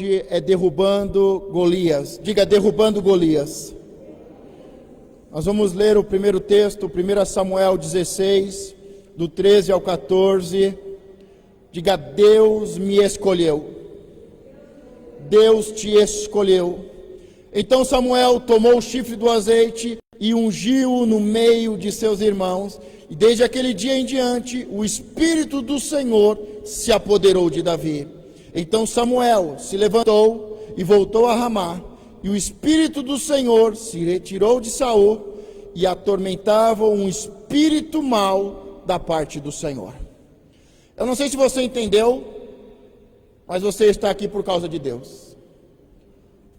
hoje é Derrubando Golias. Diga, Derrubando Golias. Nós vamos ler o primeiro texto, 1 Samuel 16, do 13 ao 14. Diga, Deus me escolheu. Deus te escolheu. Então Samuel tomou o chifre do azeite e ungiu-o no meio de seus irmãos. E desde aquele dia em diante, o Espírito do Senhor se apoderou de Davi. Então Samuel se levantou e voltou a Ramá. E o Espírito do Senhor se retirou de Saul e atormentava um espírito mau da parte do Senhor. Eu não sei se você entendeu, mas você está aqui por causa de Deus.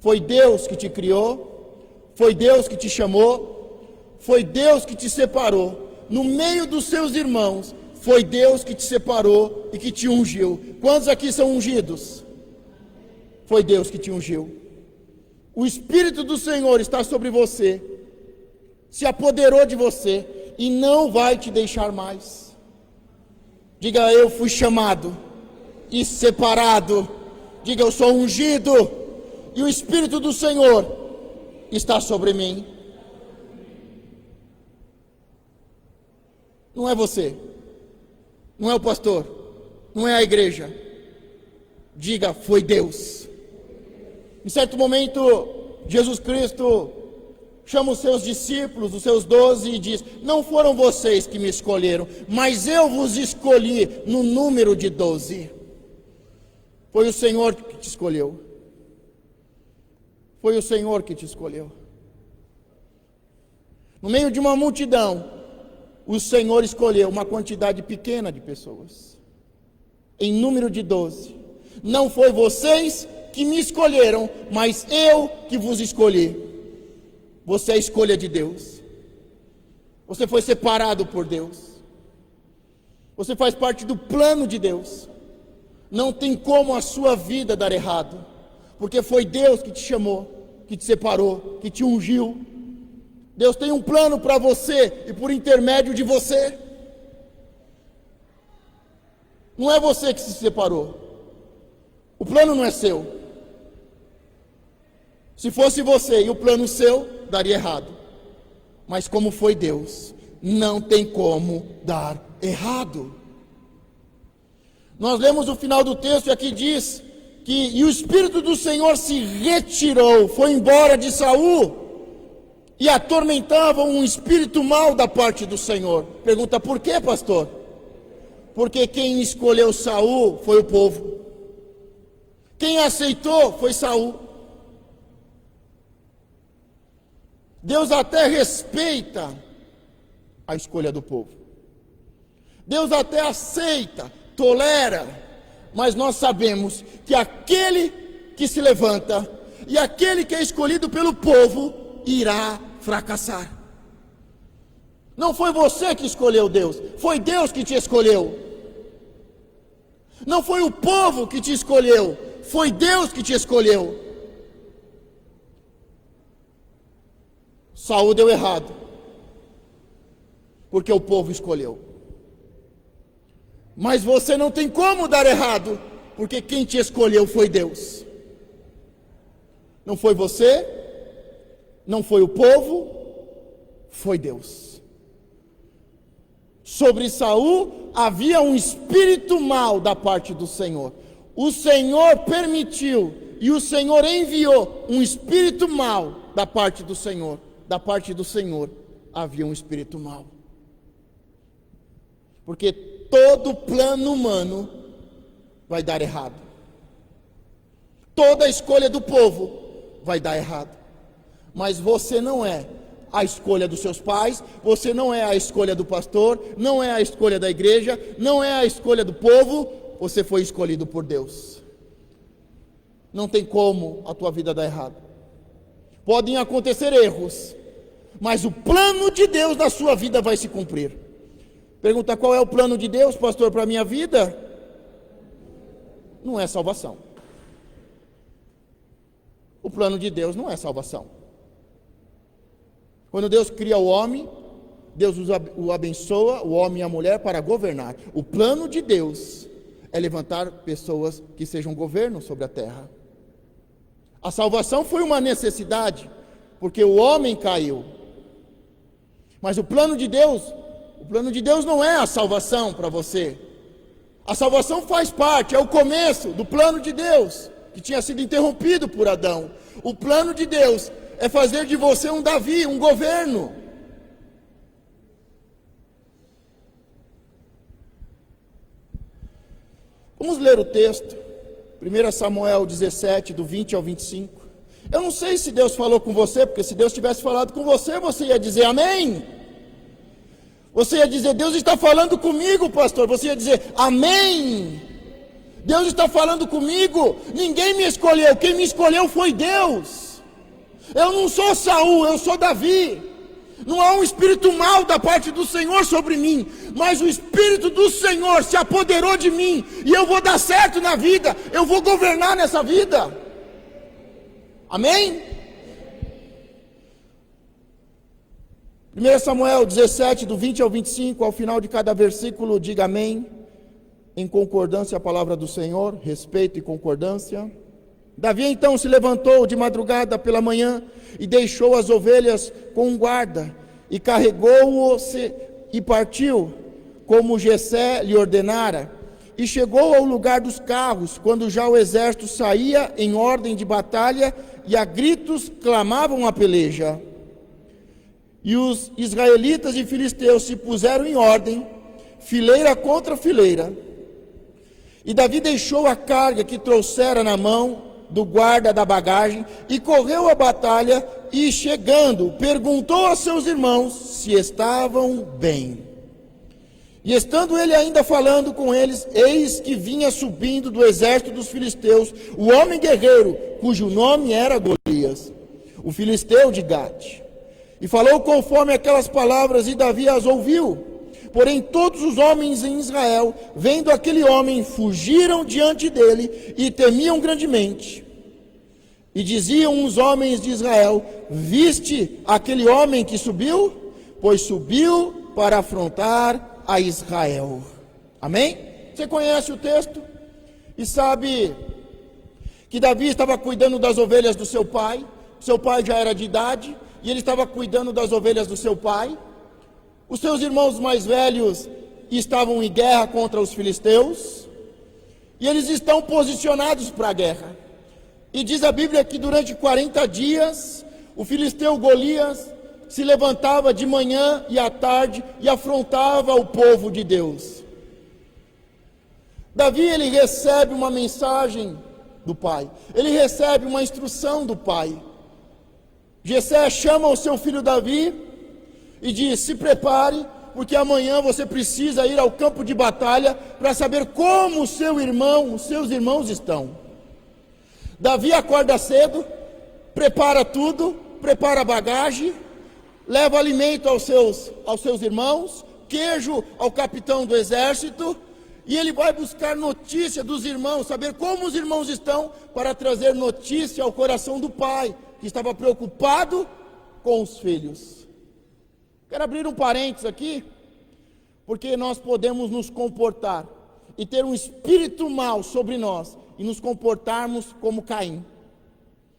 Foi Deus que te criou, foi Deus que te chamou, foi Deus que te separou. No meio dos seus irmãos, foi Deus que te separou e que te ungiu. Quantos aqui são ungidos? Foi Deus que te ungiu. O Espírito do Senhor está sobre você, se apoderou de você e não vai te deixar mais. Diga, eu fui chamado e separado. Diga, eu sou ungido e o Espírito do Senhor está sobre mim. Não é você, não é o pastor, não é a igreja. Diga, foi Deus. Em certo momento, Jesus Cristo chama os seus discípulos, os seus 12, e diz: não foram vocês que me escolheram, mas eu vos escolhi no número de 12. Foi o Senhor que te escolheu. Foi o Senhor que te escolheu. No meio de uma multidão, o Senhor escolheu uma quantidade pequena de pessoas, em número de 12. Não foi vocês que me escolheram, mas eu que vos escolhi. Você é a escolha de Deus. Você foi separado por Deus. Você faz parte do plano de Deus. Não tem como a sua vida dar errado, porque foi Deus que te chamou, que te separou, que te ungiu. Deus tem um plano para você e por intermédio de você. Não é você que se separou. O plano não é seu. Se fosse você e o plano seu, daria errado. Mas como foi Deus, não tem como dar errado. Nós lemos o final do texto e aqui diz que e o Espírito do Senhor se retirou, foi embora de Saul. E atormentavam um espírito mau da parte do Senhor. Pergunta, por quê, pastor? Porque quem escolheu Saul foi o povo. Quem aceitou foi Saul. Deus até respeita a escolha do povo. Deus até aceita, tolera. Mas nós sabemos que aquele que se levanta e aquele que é escolhido pelo povo irá fracassar. Não foi você que escolheu Deus, foi Deus que te escolheu. Não foi o povo que te escolheu, foi Deus que te escolheu. Saul deu errado, porque o povo escolheu. Mas você não tem como dar errado, porque quem te escolheu foi Deus. Não foi você, não foi o povo, foi Deus. Sobre Saul havia um espírito mau da parte do Senhor. O Senhor permitiu e o Senhor enviou um espírito mau da parte do Senhor. Da parte do Senhor havia um espírito mau. Porque todo plano humano vai dar errado. Toda a escolha do povo vai dar errado. Mas você não é a escolha dos seus pais, você não é a escolha do pastor, não é a escolha da igreja, não é a escolha do povo, você foi escolhido por Deus. Não tem como a tua vida dar errado. Podem acontecer erros, mas o plano de Deus na sua vida vai se cumprir. Pergunta, qual é o plano de Deus, pastor, para a minha vida? Não é salvação. O plano de Deus não é salvação. Quando Deus cria o homem, Deus o abençoa, o homem e a mulher, para governar. O plano de Deus é levantar pessoas que sejam governo sobre a terra. A salvação foi uma necessidade, porque o homem caiu. Mas o plano de Deus não é a salvação para você. A salvação faz parte, é o começo do plano de Deus, que tinha sido interrompido por Adão. O plano de Deus é fazer de você um Davi, um governo. Vamos ler o texto, 1 Samuel 17, do 20 ao 25. Eu não sei se Deus falou com você, porque se Deus tivesse falado com você, você ia dizer amém. Você ia dizer, Deus está falando comigo, pastor. Você ia dizer, amém. Deus está falando comigo. Ninguém me escolheu, quem me escolheu foi Deus. Eu não sou Saul, eu sou Davi. Não há um espírito mau da parte do Senhor sobre mim, mas o Espírito do Senhor se apoderou de mim, e eu vou dar certo na vida, eu vou governar nessa vida. Amém? 1 Samuel 17, do 20 ao 25, ao final de cada versículo, diga amém, em concordância à palavra do Senhor, respeito e concordância. Davi então se levantou de madrugada pela manhã, e deixou as ovelhas com um guarda, e carregou-os e partiu, como Jessé lhe ordenara, e chegou ao lugar dos carros, quando já o exército saía em ordem de batalha, e a gritos clamavam a peleja. E os israelitas e filisteus se puseram em ordem, fileira contra fileira. E Davi deixou a carga que trouxera na mão do guarda da bagagem, e correu à batalha, e chegando, perguntou a seus irmãos se estavam bem. E estando ele ainda falando com eles, eis que vinha subindo do exército dos filisteus, o homem guerreiro, cujo nome era Golias, o filisteu de Gate. E falou conforme aquelas palavras, e Davi as ouviu. Porém todos os homens em Israel, vendo aquele homem, fugiram diante dele, e temiam grandemente. E diziam os homens de Israel, viste aquele homem que subiu? Pois subiu para afrontar a Israel. Amém? Você conhece o texto? E sabe que Davi estava cuidando das ovelhas do seu pai já era de idade, e ele estava cuidando das ovelhas do seu pai. Os seus irmãos mais velhos estavam em guerra contra os filisteus, e eles estão posicionados para a guerra. E diz a Bíblia que durante 40 dias, o filisteu Golias se levantava de manhã e à tarde e afrontava o povo de Deus. Davi, ele recebe uma mensagem do pai, ele recebe uma instrução do pai. Jessé chama o seu filho Davi e diz, se prepare, porque amanhã você precisa ir ao campo de batalha para saber como os seus irmãos estão. Davi acorda cedo, prepara tudo, prepara a bagagem, leva alimento aos seus irmãos, queijo ao capitão do exército, e ele vai buscar notícia dos irmãos, saber como os irmãos estão, para trazer notícia ao coração do pai, que estava preocupado com os filhos. Quero abrir um parênteses aqui, porque nós podemos nos comportar e ter um espírito mau sobre nós, e nos comportarmos como Caim,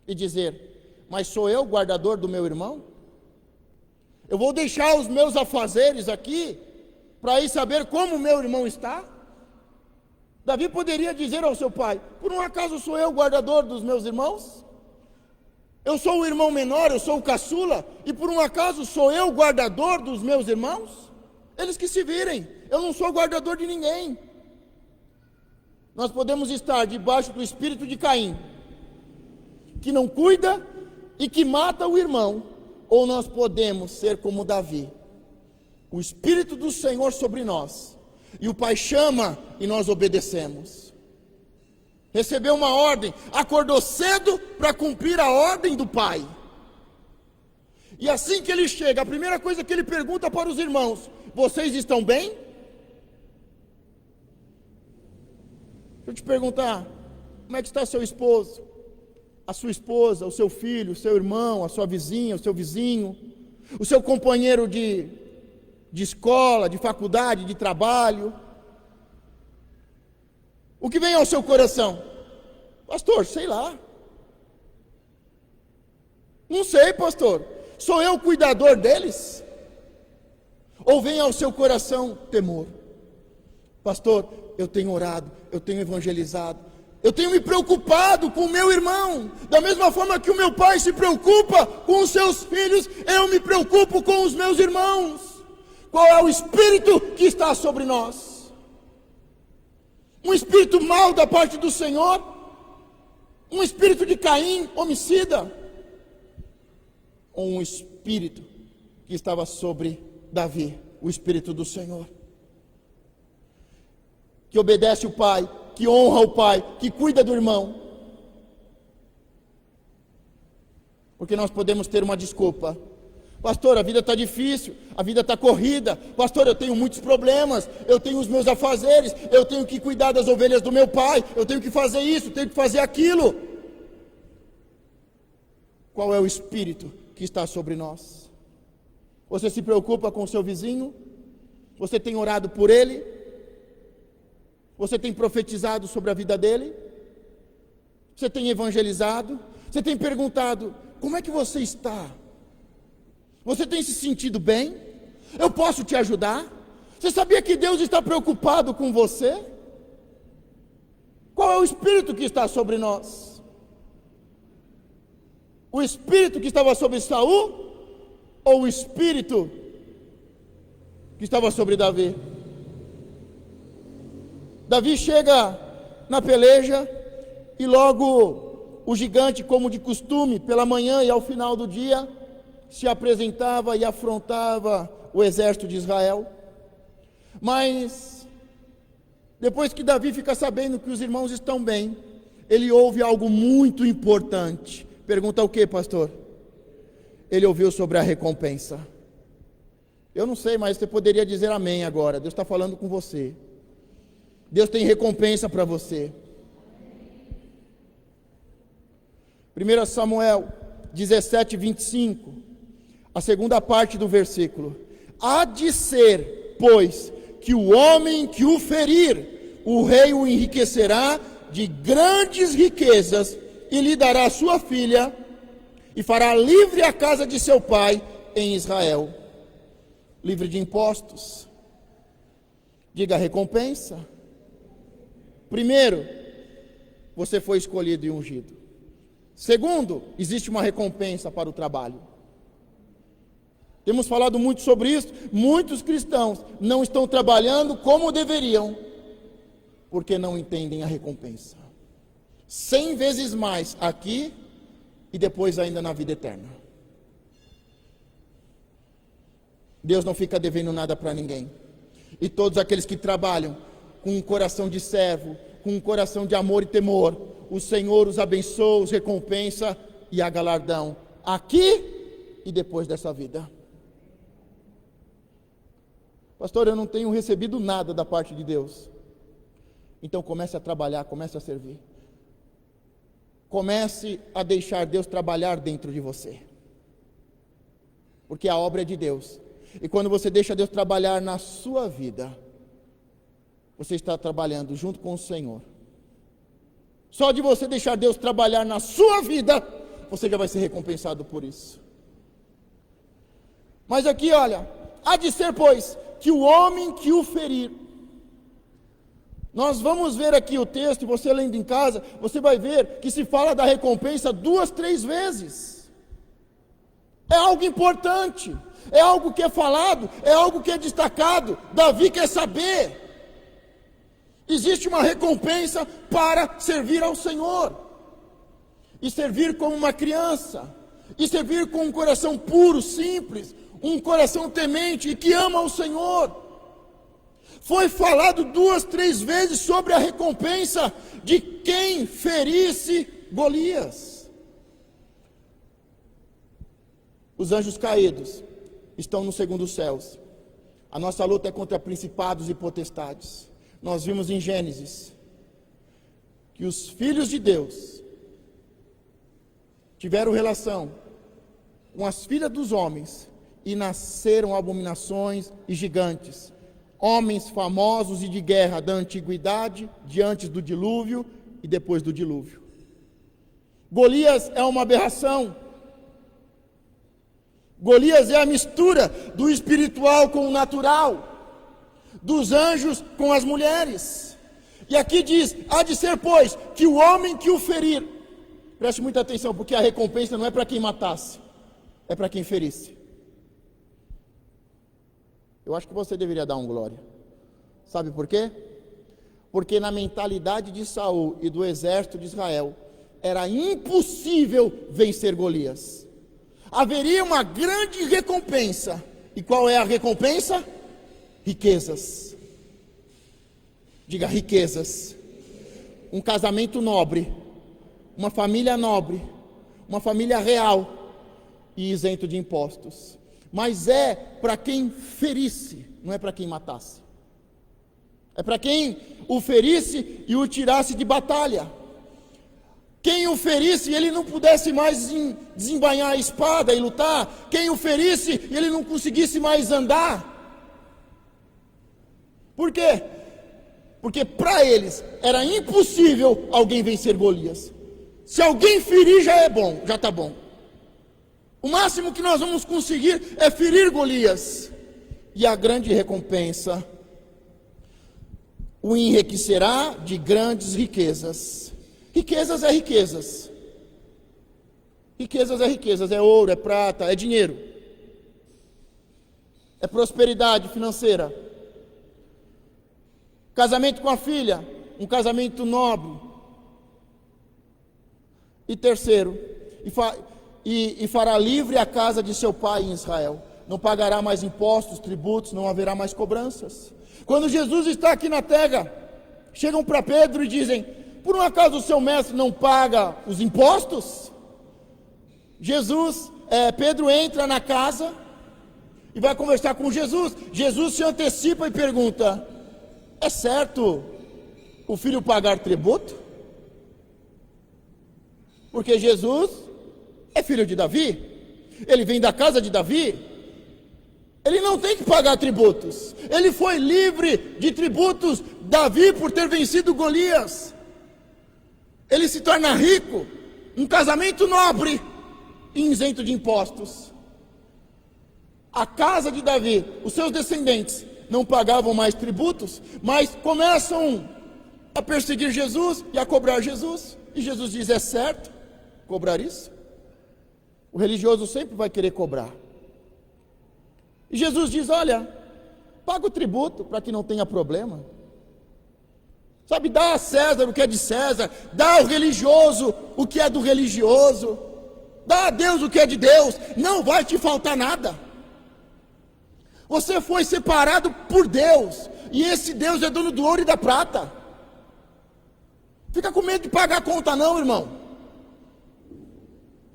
e dizer, mas sou eu o guardador do meu irmão? Eu vou deixar os meus afazeres aqui, para ir saber como o meu irmão está? Davi poderia dizer ao seu pai, por um acaso sou eu o guardador dos meus irmãos? Eu sou o irmão menor, eu sou o caçula, e por um acaso sou eu o guardador dos meus irmãos? Eles que se virem, eu não sou guardador de ninguém. Nós podemos estar debaixo do espírito de Caim, que não cuida e que mata o irmão, ou nós podemos ser como Davi, o Espírito do Senhor sobre nós, e o Pai chama e nós obedecemos. Recebeu uma ordem, acordou cedo para cumprir a ordem do Pai. E assim que ele chega, a primeira coisa que ele pergunta para os irmãos, vocês estão bem? Deixa eu te perguntar, como é que está seu esposo, a sua esposa, o seu filho, o seu irmão, a sua vizinha, o seu vizinho, o seu companheiro de escola, de faculdade, de trabalho? O que vem ao seu coração? Pastor, sei lá. Não sei, pastor. Sou eu o cuidador deles? Ou vem ao seu coração temor? Pastor, eu tenho orado, eu tenho evangelizado, eu tenho me preocupado com o meu irmão. Da mesma forma que o meu pai se preocupa com os seus filhos, eu me preocupo com os meus irmãos. Qual é o espírito que está sobre nós? Um espírito mau da parte do Senhor? Um espírito de Caim, homicida? Ou um espírito que estava sobre Davi, o espírito do Senhor? Que obedece o pai, que honra o pai, que cuida do irmão. Porque nós podemos ter uma desculpa. Pastor, a vida está difícil, a vida está corrida. Pastor, eu tenho muitos problemas, eu tenho os meus afazeres, eu tenho que cuidar das ovelhas do meu pai, eu tenho que fazer isso, eu tenho que fazer aquilo. Qual é o espírito que está sobre nós? Você se preocupa com o seu vizinho? Você tem orado por ele? Você tem profetizado sobre a vida dele? Você tem evangelizado? Você tem perguntado, como é que você está? Você tem se sentido bem? Eu posso te ajudar? Você sabia que Deus está preocupado com você? Qual é o espírito que está sobre nós? O espírito que estava sobre Saul? Ou o espírito que estava sobre Davi? Davi chega na peleja e logo o gigante, como de costume, pela manhã e ao final do dia, se apresentava e afrontava o exército de Israel. Mas depois que Davi fica sabendo que os irmãos estão bem, ele ouve algo muito importante. Pergunta o que, pastor? Ele ouviu sobre a recompensa. Eu não sei, mas você poderia dizer amém agora. Deus está falando com você. Deus tem recompensa para você. 1 Samuel 17, 25, a segunda parte do versículo. Há de ser, pois, que o homem que o ferir, o rei o enriquecerá de grandes riquezas e lhe dará sua filha e fará livre a casa de seu pai em Israel. Livre de impostos. Diga recompensa. Primeiro, você foi escolhido e ungido. Segundo, existe uma recompensa para o trabalho. Temos falado muito sobre isso. Muitos cristãos não estão trabalhando como deveriam, porque não entendem a recompensa. 100 vezes mais aqui e depois ainda na vida eterna. Deus não fica devendo nada para ninguém. E todos aqueles que trabalham com um coração de servo, com um coração de amor e temor, o Senhor os abençoa, os recompensa e a galardão, aqui e depois dessa vida. Pastor, eu não tenho recebido nada da parte de Deus. Então comece a trabalhar, comece a servir. Comece a deixar Deus trabalhar dentro de você. Porque a obra é de Deus. E quando você deixa Deus trabalhar na sua vida, você está trabalhando junto com o Senhor. Só de você deixar Deus trabalhar na sua vida, você já vai ser recompensado por isso. Mas aqui, olha, há de ser, pois, que o homem que o ferir. Nós vamos ver aqui o texto, você lendo em casa, você vai ver que se fala da recompensa 2, 3 vezes. É algo importante, é algo que é falado, é algo que é destacado. Davi quer saber. Existe uma recompensa para servir ao Senhor, e servir como uma criança, e servir com um coração puro, simples, um coração temente e que ama o Senhor. Foi falado 2, 3 vezes sobre a recompensa de quem ferisse Golias. Os anjos caídos estão nos segundos céus. A nossa luta é contra principados e potestades. Nós vimos em Gênesis que os filhos de Deus tiveram relação com as filhas dos homens e nasceram abominações e gigantes, homens famosos e de guerra da antiguidade, de antes do dilúvio e depois do dilúvio. Golias é uma aberração, Golias é a mistura do espiritual com o natural, dos anjos com as mulheres. E aqui diz: há de ser, pois, que o homem que o ferir, preste muita atenção, porque a recompensa não é para quem matasse, é para quem ferisse. Eu acho que você deveria dar um glória. Sabe por quê? Porque na mentalidade de Saul e do exército de Israel, era impossível vencer Golias. Haveria uma grande recompensa. E qual é a recompensa? Riquezas. Diga riquezas. Um casamento nobre, uma família nobre, uma família real e isento de impostos. Mas é para quem ferisse, não é para quem matasse. É para quem o ferisse e o tirasse de batalha. Quem o ferisse e ele não pudesse mais desembainhar a espada e lutar. Quem o ferisse e ele não conseguisse mais andar. Por quê? Porque para eles era impossível alguém vencer Golias. Se alguém ferir já é bom, já está bom. O máximo que nós vamos conseguir é ferir Golias. E a grande recompensa o enriquecerá de grandes riquezas. Riquezas é riquezas. Riquezas é riquezas, é ouro, é prata, é dinheiro. É prosperidade financeira. Casamento com a filha, um casamento nobre. E terceiro, e fará livre a casa de seu pai em Israel. Não pagará mais impostos, tributos, não haverá mais cobranças. Quando Jesus está aqui na terra, chegam para Pedro e dizem: por um acaso o seu mestre não paga os impostos? Pedro entra na casa e vai conversar com Jesus. Jesus se antecipa e pergunta: é certo o filho pagar tributo? Porque Jesus é filho de Davi, ele vem da casa de Davi, ele não tem que pagar tributos, ele foi livre de tributos. Davi, por ter vencido Golias, ele se torna rico, um casamento nobre e isento de impostos. A casa de Davi, os seus descendentes, não pagavam mais tributos, mas começam a perseguir Jesus e a cobrar Jesus. E Jesus diz: é certo cobrar isso? O religioso sempre vai querer cobrar. E Jesus diz: olha, paga o tributo para que não tenha problema. Sabe, dá a César o que é de César, dá ao religioso o que é do religioso, dá a Deus o que é de Deus, não vai te faltar nada. Você foi separado por Deus, e esse Deus é dono do ouro e da prata. Fica com medo de pagar a conta não, irmão.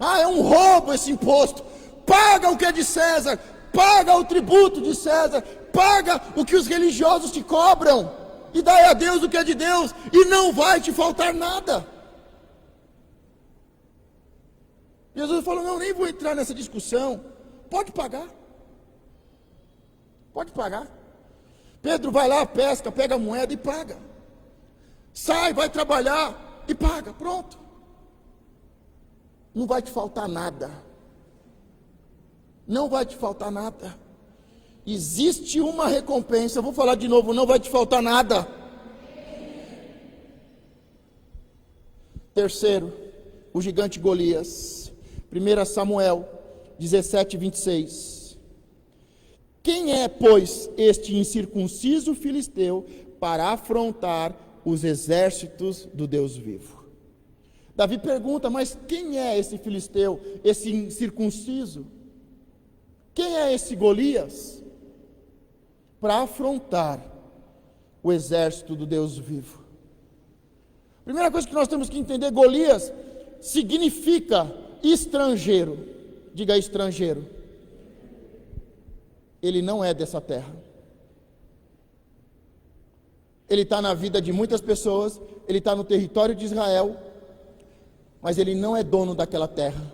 É um roubo esse imposto. Paga o que é de César, paga o tributo de César, paga o que os religiosos te cobram, e dá a Deus o que é de Deus, e não vai te faltar nada. Jesus falou: não, nem vou entrar nessa discussão, pode pagar. Pode pagar. Pedro vai lá, pesca, pega a moeda e paga. Sai, vai trabalhar e paga, pronto. Não vai te faltar nada. Não vai te faltar nada. Existe uma recompensa, eu vou falar de novo: não vai te faltar nada. Terceiro, o gigante Golias. 1 Samuel 17, 26. Quem é, pois, este incircunciso filisteu para afrontar os exércitos do Deus vivo? Davi pergunta: mas quem é esse filisteu, esse incircunciso? Quem é esse Golias? Para afrontar o exército do Deus vivo. Primeira coisa que nós temos que entender: Golias significa estrangeiro. Diga estrangeiro. Ele não é dessa terra. Ele está na vida de muitas pessoas, ele está no território de Israel, mas ele não é dono daquela terra.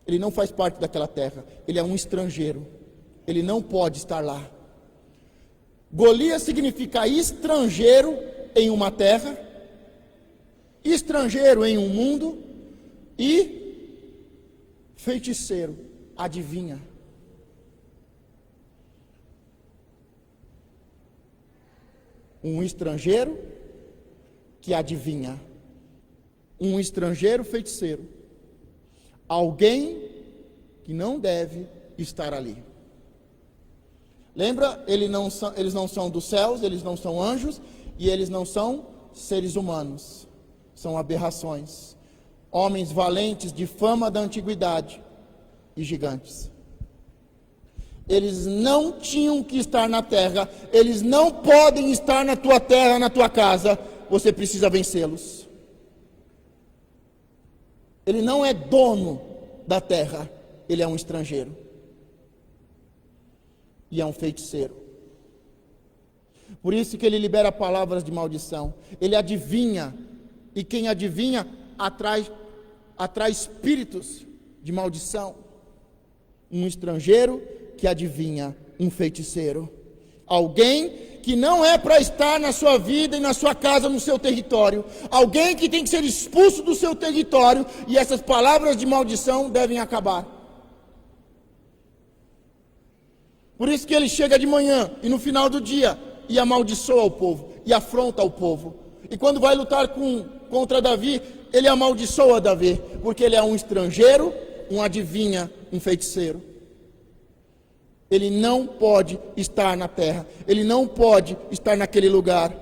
Ele não faz parte daquela terra. Ele é um estrangeiro. Ele não pode estar lá. Golias significa estrangeiro em uma terra, estrangeiro em um mundo e feiticeiro, adivinha. Um estrangeiro que adivinha. Um estrangeiro feiticeiro. Alguém que não deve estar ali. Lembra? Eles não são dos céus, eles não são anjos e eles não são seres humanos. São aberrações. Homens valentes de fama da antiguidade e gigantes. Eles não tinham que estar na terra, eles não podem estar na tua terra, na tua casa. Você precisa vencê-los. Ele não é dono da terra, ele é um estrangeiro. E é um feiticeiro. Por isso que ele libera palavras de maldição. Ele adivinha. E quem adivinha atrai espíritos de maldição. Um estrangeiro que adivinha, um feiticeiro. Alguém que não é para estar na sua vida e na sua casa, no seu território. Alguém que tem que ser expulso do seu território. E essas palavras de maldição devem acabar. Por isso que ele chega de manhã e no final do dia e amaldiçoa o povo, e afronta o povo. E quando vai lutar contra Davi, ele amaldiçoa Davi, porque ele é um estrangeiro, um adivinha, um feiticeiro. Ele não pode estar na terra, ele não pode estar naquele lugar,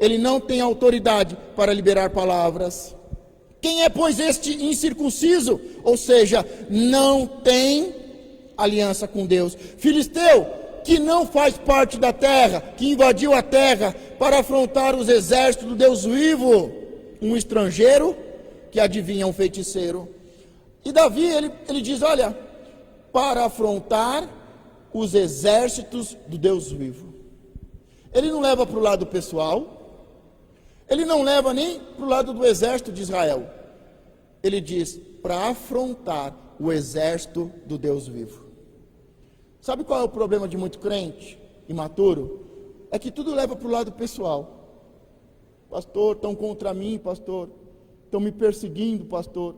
ele não tem autoridade para liberar palavras. Quem é, pois, este incircunciso? Ou seja, não tem aliança com Deus. Filisteu, que não faz parte da terra, que invadiu a terra para afrontar os exércitos do Deus vivo. Um estrangeiro que adivinha, um feiticeiro. E Davi, ele diz, olha, para afrontar os exércitos do Deus vivo. Ele não leva para o lado pessoal, ele não leva nem para o lado do exército de Israel. Ele diz, para afrontar o exército do Deus vivo. Sabe qual é o problema de muito crente imaturo? É que tudo leva para o lado pessoal. Pastor, estão contra mim, pastor. Estão me perseguindo, pastor.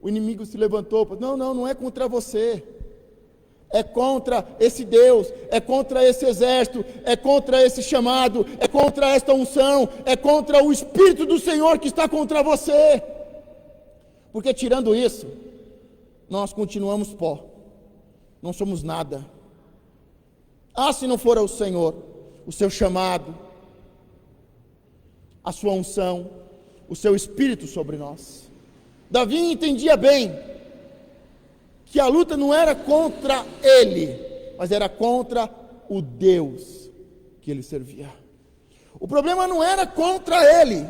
O inimigo se levantou. Não é contra você. É contra esse Deus, é contra esse exército, é contra esse chamado, é contra esta unção, é contra o Espírito do Senhor que está contra você. Porque tirando isso, nós continuamos pó. Não somos nada. Se não for o Senhor, o seu chamado, a sua unção, o seu Espírito sobre nós. Davi entendia bem que a luta não era contra ele, mas era contra o Deus que ele servia. O problema não era contra ele,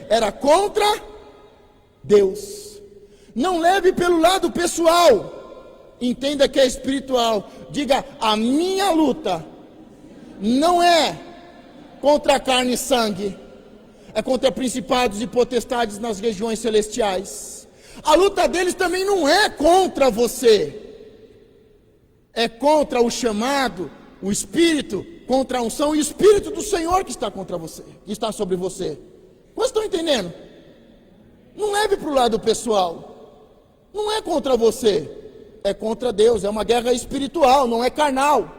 era contra Deus. Não leve pelo lado pessoal. Entenda que é espiritual. Diga, a minha luta não é contra carne e sangue, é contra principados e potestades nas regiões celestiais. A luta deles também não é contra você, é contra o chamado, o Espírito, contra a unção e o Espírito do Senhor que está contra você, que está sobre você. Vocês estão entendendo? Não leve para o lado pessoal, não é contra você, é contra Deus, é uma guerra espiritual, não é carnal.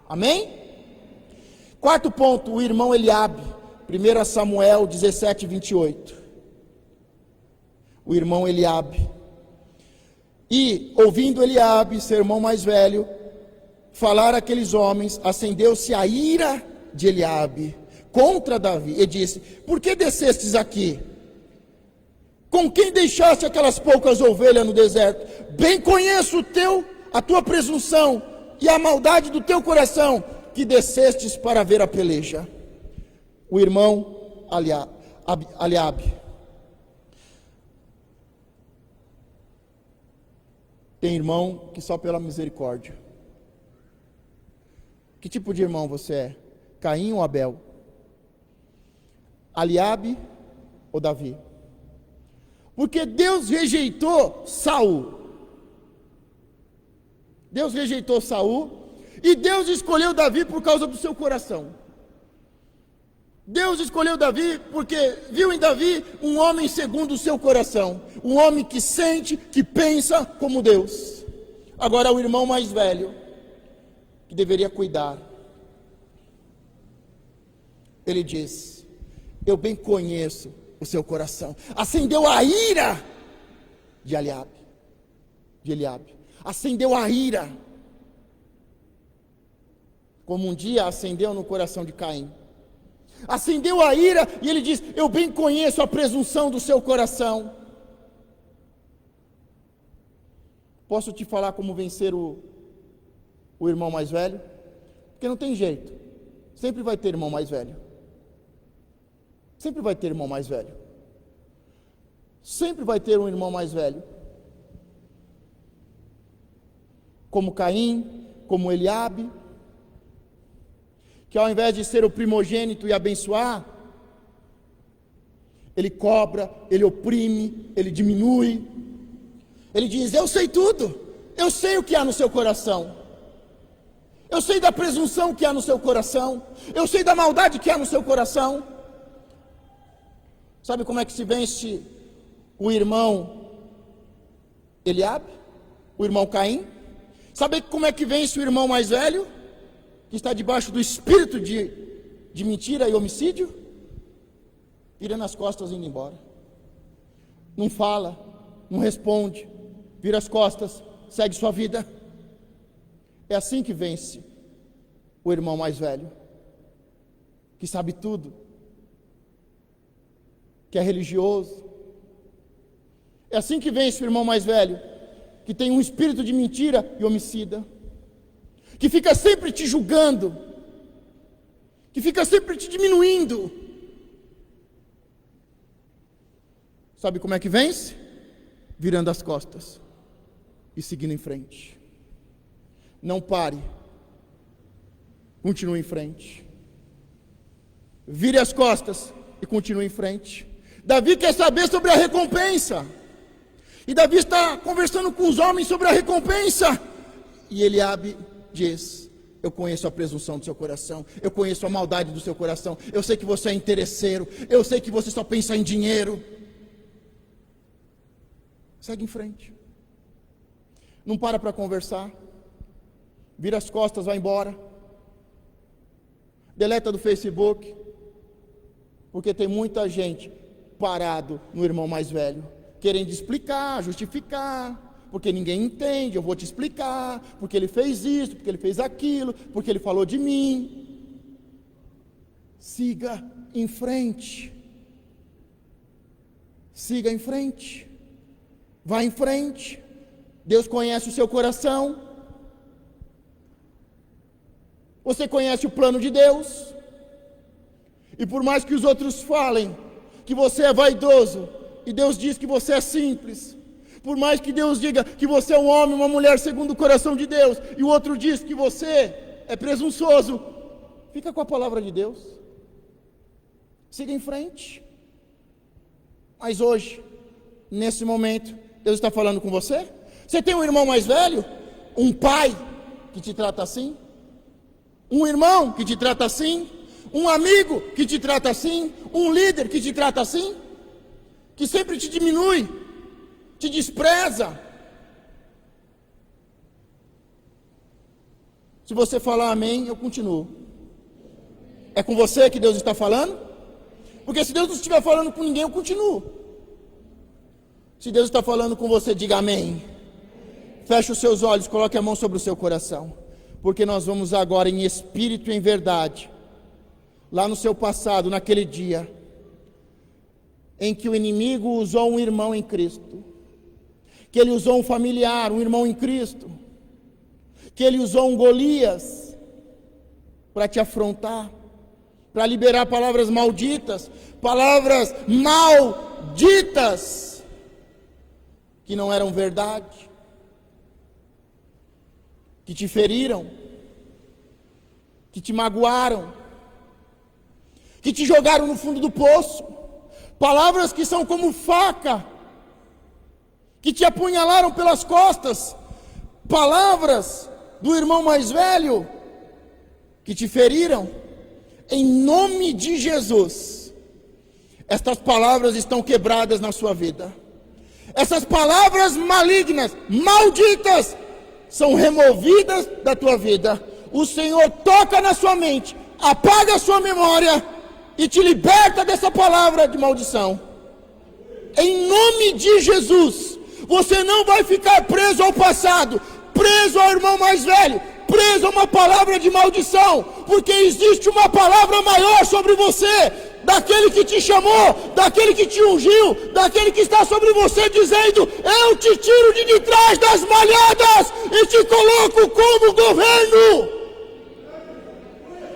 Amém? Quarto ponto, o irmão Eliabe, 1 Samuel 17, 28. O irmão Eliabe. E, ouvindo Eliabe, seu irmão mais velho, falar aqueles homens, acendeu-se a ira de Eliabe contra Davi, e disse, por que descestes aqui? Com quem deixaste aquelas poucas ovelhas no deserto? Bem conheço a tua presunção e a maldade do teu coração, que descestes para ver a peleja. O irmão Eliabe. Tem irmão que só pela misericórdia. Que tipo de irmão você é? Caim ou Abel? Eliabe ou Davi? Porque Deus rejeitou Saul. Deus rejeitou Saul e Deus escolheu Davi por causa do seu coração. Deus escolheu Davi porque viu em Davi um homem segundo o seu coração, um homem que sente, que pensa como Deus. Agora o irmão mais velho, que deveria cuidar. ele diz: eu bem conheço o seu coração. Acendeu a ira de Eliabe. Acendeu a ira, como um dia acendeu no coração de Caim. Acendeu a ira, e ele diz: eu bem conheço a presunção do seu coração. Posso te falar como vencer o irmão mais velho? Porque não tem jeito, sempre vai ter irmão mais velho. Sempre vai ter irmão mais velho. Sempre vai ter um irmão mais velho. Como Caim, como Eliabe, que ao invés de ser o primogênito e abençoar, ele cobra, ele oprime, ele diminui. Ele diz: eu sei tudo, eu sei o que há no seu coração, eu sei da presunção que há no seu coração, eu sei da maldade que há no seu coração. Sabe como é que se vence o irmão Eliabe, o irmão Caim? Sabe como é que vence o irmão mais velho, que está debaixo do espírito de mentira e homicídio? Virando as costas e indo embora. Não fala, não responde, vira as costas, segue sua vida. É assim que vence o irmão mais velho, que sabe tudo, que é religioso. É assim que vence o irmão mais velho, que tem um espírito de mentira e homicida, que fica sempre te julgando, que fica sempre te diminuindo. Sabe como é que vence? Virando as costas e seguindo em frente. Não pare, continue em frente. Vire as costas e continue em frente. Davi quer saber sobre a recompensa, e Davi está conversando com os homens sobre a recompensa, e Eliabe diz: eu conheço a presunção do seu coração, eu conheço a maldade do seu coração, eu sei que você é interesseiro, eu sei que você só pensa em dinheiro. Segue em frente, não para conversar, vira as costas, vai embora, deleta do Facebook, porque tem muita gente parado no irmão mais velho, querendo explicar, justificar, porque ninguém entende, eu vou te explicar, porque ele fez isso, porque ele fez aquilo, porque ele falou de mim. Siga em frente, siga em frente, vá em frente. Deus conhece o seu coração, você conhece o plano de Deus, e por mais que os outros falem que você é vaidoso, e Deus diz que você é simples, por mais que Deus diga que você é um homem, uma mulher segundo o coração de Deus, e o outro diz que você é presunçoso, fica com a palavra de Deus, siga em frente. Mas hoje, nesse momento, Deus está falando com você. Você tem um irmão mais velho, um pai que te trata assim, um irmão que te trata assim, um amigo que te trata assim, um líder que te trata assim, que sempre te diminui, te despreza. Se você falar amém, eu continuo. É com você que Deus está falando? Porque se Deus não estiver falando com ninguém, eu continuo. Se Deus está falando com você, diga amém. Feche os seus olhos, coloque a mão sobre o seu coração, porque nós vamos agora em espírito e em verdade, lá no seu passado, naquele dia em que o inimigo usou um irmão em Cristo, que ele usou um familiar, um irmão em Cristo, que ele usou um Golias para te afrontar, para liberar palavras malditas, que não eram verdade, que te feriram, que te magoaram, que te jogaram no fundo do poço, palavras que são como faca, que te apunhalaram pelas costas, palavras do irmão mais velho, que te feriram. Em nome de Jesus, estas palavras estão quebradas na sua vida. Essas palavras malignas, malditas, são removidas da tua vida. O Senhor toca na sua mente, apaga a sua memória e te liberta dessa palavra de maldição. Em nome de Jesus, você não vai ficar preso ao passado, preso ao irmão mais velho, preso a uma palavra de maldição, porque existe uma palavra maior sobre você, daquele que te chamou, daquele que te ungiu, daquele que está sobre você, dizendo: eu te tiro de trás das malhadas e te coloco como governo.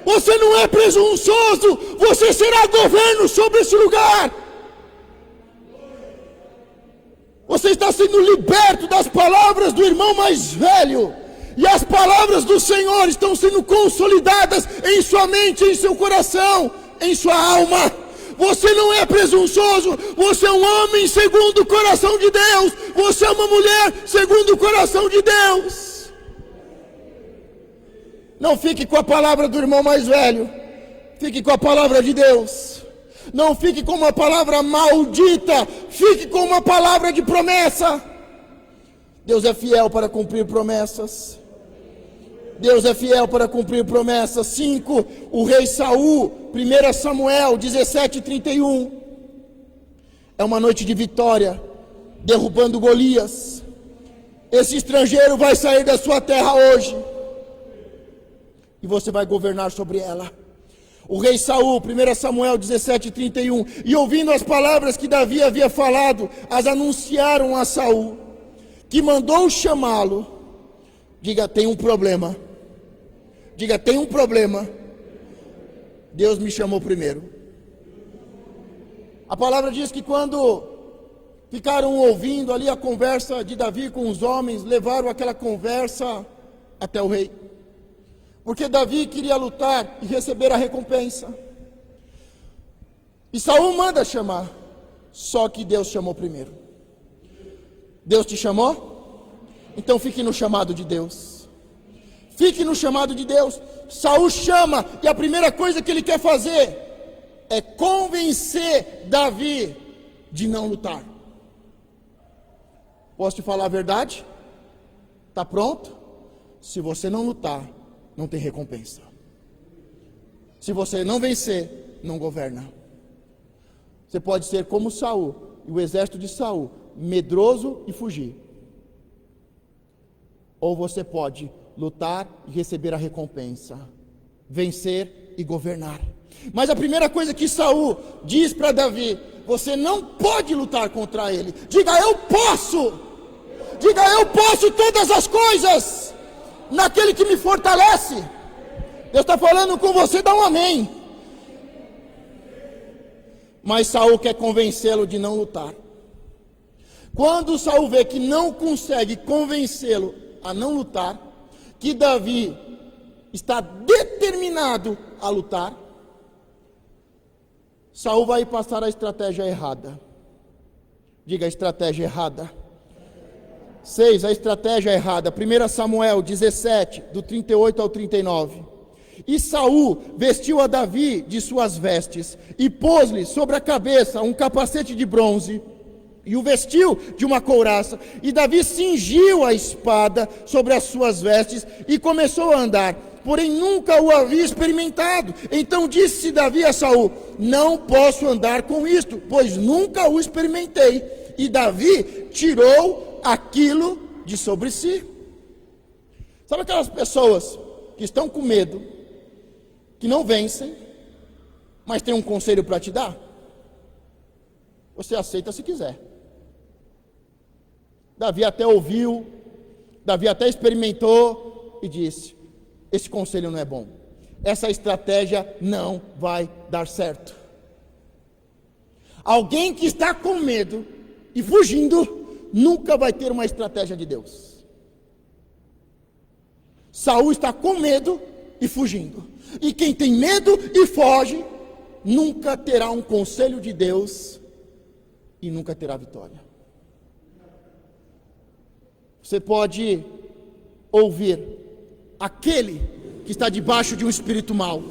Você não é presunçoso, você será governo sobre esse lugar. Você está sendo liberto das palavras do irmão mais velho, e as palavras do Senhor estão sendo consolidadas em sua mente, em seu coração, em sua alma. Você não é presunçoso, você é um homem segundo o coração de Deus, você é uma mulher segundo o coração de Deus. Não fique com a palavra do irmão mais velho, fique com a palavra de Deus. Não fique com uma palavra maldita, fique com uma palavra de promessa. Deus é fiel para cumprir promessas. Deus é fiel para cumprir promessas. 5. O rei Saul, 1 Samuel 17:31. É uma noite de vitória, derrubando Golias. Esse estrangeiro vai sair da sua terra hoje, e você vai governar sobre ela. O rei Saul, 1 Samuel 17:31. E ouvindo as palavras que Davi havia falado, as anunciaram a Saul, que mandou chamá-lo. Diga: tem um problema. Diga: tem um problema. Deus me chamou primeiro. A palavra diz que quando ficaram ouvindo ali a conversa de Davi com os homens, levaram aquela conversa até o rei, porque Davi queria lutar e receber a recompensa. E Saul manda chamar, só que Deus chamou primeiro. Deus te chamou? Então fique no chamado de Deus. Fique no chamado de Deus. Saul chama, e a primeira coisa que ele quer fazer é convencer Davi de não lutar. Posso te falar a verdade? Está pronto? Se você não lutar, não tem recompensa. Se você não vencer, não governa. Você pode ser como Saul e o exército de Saul, medroso e fugir. Ou você pode lutar e receber a recompensa, vencer e governar. Mas a primeira coisa que Saul diz para Davi: você não pode lutar contra ele. Diga: eu posso. Diga: eu posso todas as coisas naquele que me fortalece. Deus está falando com você, dá um amém. Mas Saul quer convencê-lo de não lutar. Quando Saul vê que não consegue convencê-lo a não lutar, que Davi está determinado a lutar, Saul vai passar a estratégia errada. Diga: a estratégia errada. 6. A estratégia errada. 1 Samuel 17, do 38 ao 39. E Saul vestiu a Davi de suas vestes, e pôs-lhe sobre a cabeça um capacete de bronze, e o vestiu de uma couraça. E Davi cingiu a espada sobre as suas vestes, e começou a andar, porém nunca o havia experimentado. Então disse Davi a Saul: não posso andar com isto, pois nunca o experimentei. E Davi tirou aquilo de sobre si. Sabe aquelas pessoas que estão com medo, que não vencem, mas tem um conselho para te dar? Você aceita se quiser. Davi até ouviu, Davi até experimentou e disse: esse conselho não é bom, essa estratégia não vai dar certo. Alguém que está com medo e fugindo nunca vai ter uma estratégia de Deus. Saul está com medo e fugindo. E quem tem medo e foge, nunca terá um conselho de Deus e nunca terá vitória. Você pode ouvir aquele que está debaixo de um espírito mau.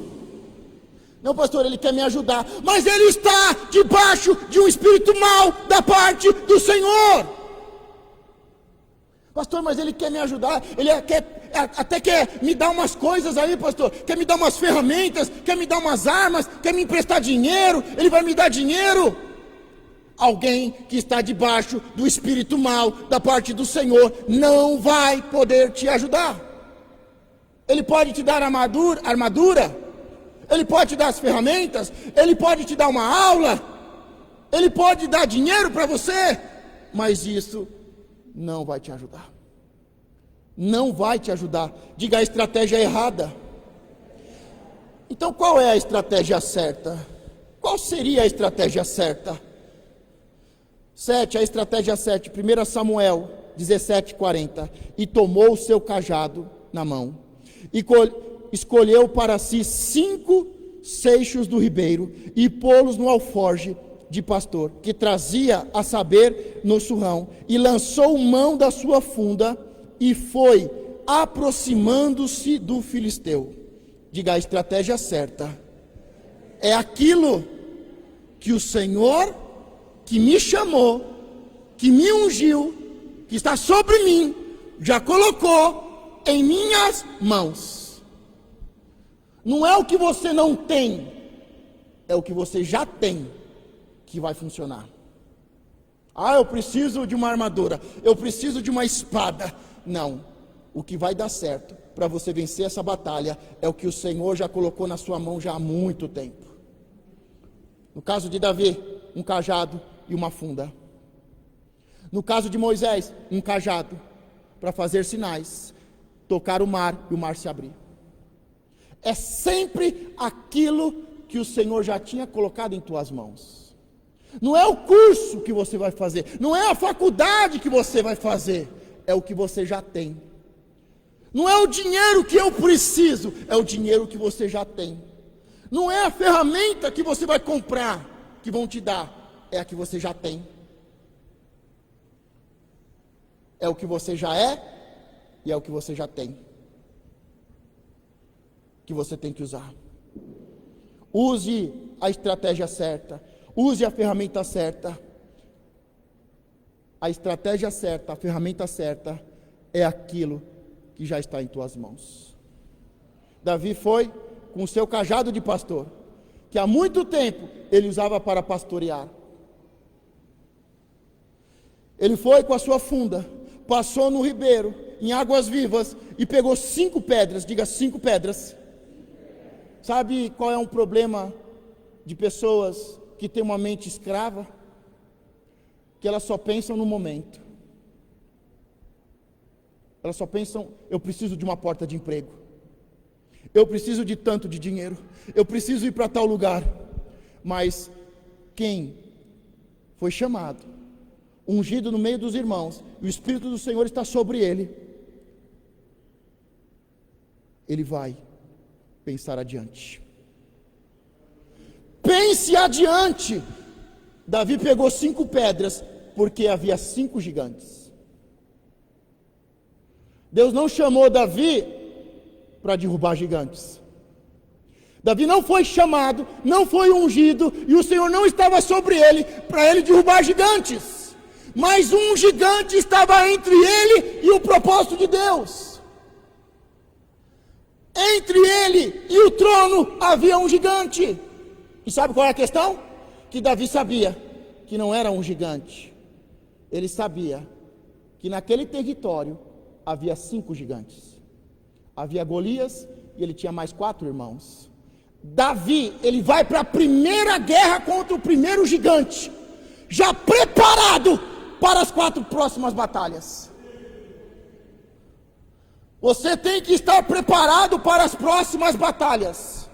Não, pastor, ele quer me ajudar, mas ele está debaixo de um espírito mau da parte do Senhor. Pastor, mas ele quer me ajudar, até quer me dar umas coisas aí, pastor, quer me dar umas ferramentas, quer me dar umas armas, quer me emprestar dinheiro, ele vai me dar dinheiro. Alguém que está debaixo do espírito mal da parte do Senhor não vai poder te ajudar. Ele pode te dar armadura, ele pode te dar as ferramentas, ele pode te dar uma aula, ele pode dar dinheiro para você, mas isso não vai te ajudar. Não vai te ajudar. Diga a estratégia errada. Então qual é a estratégia certa? Qual seria a estratégia certa? 7, a estratégia 7, 1 Samuel 17:40. E tomou o seu cajado na mão, e escolheu para si 5 seixos do ribeiro, e pô-los no alforje de pastor, que trazia, a saber, no surrão, e lançou mão da sua funda, e foi aproximando-se do filisteu. Diga a estratégia certa. É aquilo que o Senhor, que me chamou, que me ungiu, que está sobre mim, já colocou em minhas mãos. Não é o que você não tem, é o que você já tem que vai funcionar. Ah, eu preciso de uma armadura, eu preciso de uma espada. Não, o que vai dar certo para você vencer essa batalha é o que o Senhor já colocou na sua mão já há muito tempo. No caso de Davi, um cajado e uma funda. No caso de Moisés, um cajado para fazer sinais, tocar o mar e o mar se abrir. É sempre aquilo que o Senhor já tinha colocado em tuas mãos. Não é o curso que você vai fazer, não é a faculdade que você vai fazer, é o que você já tem. Não é o dinheiro que eu preciso, é o dinheiro que você já tem. Não é a ferramenta que você vai comprar, que vão te dar, é a que você já tem. É o que você já é e é o que você já tem, que você tem que usar. Use a estratégia certa, use a ferramenta certa. A estratégia certa, a ferramenta certa é aquilo que já está em tuas mãos. Davi foi com o seu cajado de pastor, que há muito tempo ele usava para pastorear. Ele foi com a sua funda, passou no ribeiro, em águas vivas, e pegou 5 pedras, diga 5 pedras. Sabe qual é um problema de pessoas que têm uma mente escrava? Que elas só pensam no momento. Elas só pensam, eu preciso de uma porta de emprego, eu preciso de tanto de dinheiro, eu preciso ir para tal lugar. Mas quem foi chamado, ungido no meio dos irmãos, e o Espírito do Senhor está sobre ele, ele vai pensar adiante. Pense adiante. Davi pegou 5 pedras, porque havia 5 gigantes. Deus não chamou Davi para derrubar gigantes. Davi não foi chamado, não foi ungido, e o Senhor não estava sobre ele, para ele derrubar gigantes. Mas um gigante estava entre ele e o propósito de Deus. Entre ele e o trono havia um gigante. E sabe qual é a questão? Que Davi sabia que não era um gigante. Ele sabia que naquele território havia 5 gigantes. Havia Golias e ele tinha mais 4 irmãos. Davi, ele vai para a primeira guerra contra o primeiro gigante, já preparado para as 4 próximas batalhas. Você tem que estar preparado para as próximas batalhas.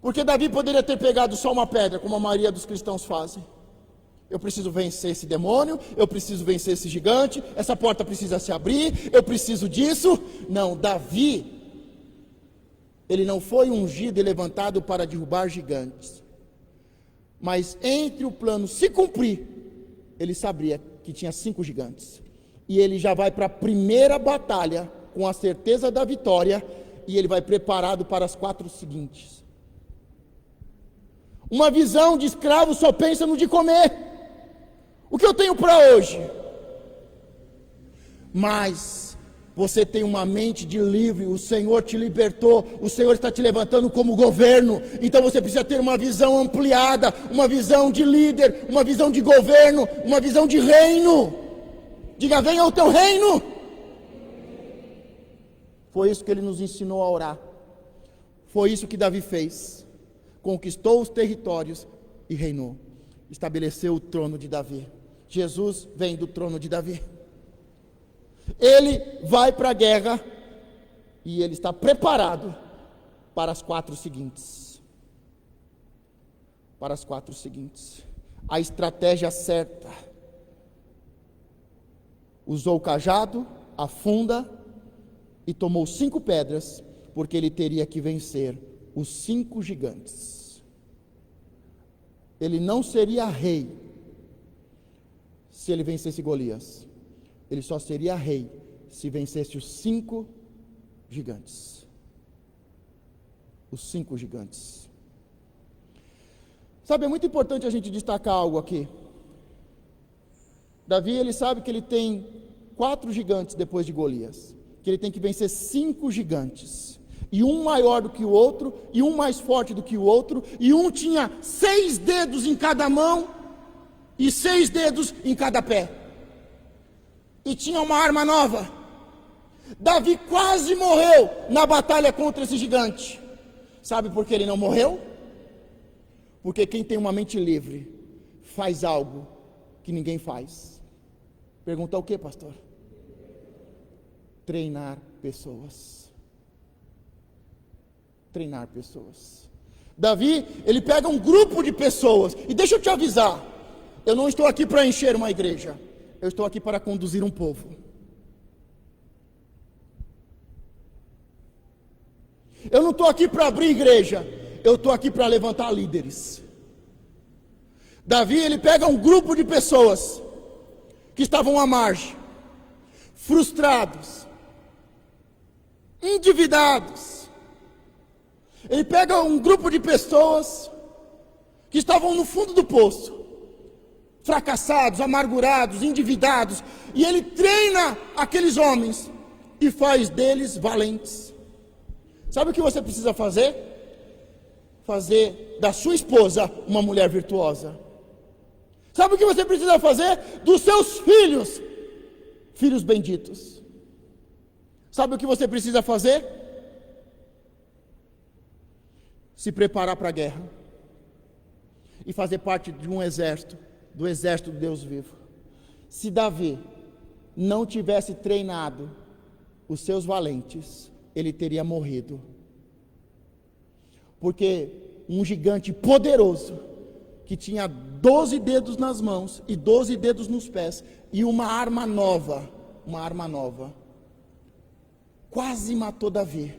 Porque Davi poderia ter pegado só uma pedra, como a maioria dos cristãos fazem. Eu preciso vencer esse demônio, eu preciso vencer esse gigante, essa porta precisa se abrir, eu preciso disso. Não, Davi, ele não foi ungido e levantado para derrubar gigantes. Mas entre o plano se cumprir, ele sabia que tinha 5 gigantes. E ele já vai para a primeira batalha com a certeza da vitória, e ele vai preparado para as 4 seguintes. Uma visão de escravo só pensa no de comer. O que eu tenho para hoje? mas você tem uma mente de livre, o Senhor te libertou, o Senhor está te levantando como governo, então você precisa ter uma visão ampliada, uma visão de líder, uma visão de governo, uma visão de reino. Diga, venha o teu reino. Foi isso que ele nos ensinou a orar, foi isso que Davi fez, conquistou os territórios e reinou, estabeleceu o trono de Davi. Jesus vem do trono de Davi. Ele vai para a guerra e ele está preparado para as 4 seguintes. Para as 4 seguintes. A estratégia certa. Usou o cajado, a funda e tomou 5 pedras, porque ele teria que vencer os 5 gigantes. Ele não seria rei se ele vencesse Golias. Ele só seria rei se vencesse os 5 gigantes. Os 5 gigantes. Sabe, é muito importante a gente destacar algo aqui. Davi, ele sabe que ele tem 4 gigantes depois de Golias. Que ele tem que vencer 5 gigantes. E um maior do que o outro, e um mais forte do que o outro, e um tinha 6 dedos em cada mão, e 6 dedos em cada pé. E tinha uma arma nova. Davi quase morreu na batalha contra esse gigante. Sabe por que ele não morreu? Porque quem tem uma mente livre faz algo que ninguém faz. Pergunta o que, pastor? Treinar pessoas. Treinar pessoas. Davi, ele pega um grupo de pessoas. E deixa eu te avisar, eu não estou aqui para encher uma igreja. Eu estou aqui para conduzir um povo. Eu não estou aqui para abrir igreja. Eu estou aqui para levantar líderes. Davi, ele pega um grupo de pessoas que estavam à margem, frustrados, endividados. Ele pega um grupo de pessoas que estavam no fundo do poço, fracassados, amargurados, endividados, e ele treina aqueles homens e faz deles valentes. Sabe o que você precisa fazer? Fazer da sua esposa uma mulher virtuosa. Sabe o que você precisa fazer? Dos seus filhos, filhos benditos. Sabe o que você precisa fazer? Se preparar para a guerra e fazer parte de um exército, do exército do Deus vivo. Se Davi não tivesse treinado os seus valentes, ele teria morrido. Porque um gigante poderoso, que tinha 12 dedos nas mãos e 12 dedos nos pés, e uma arma nova, quase matou Davi.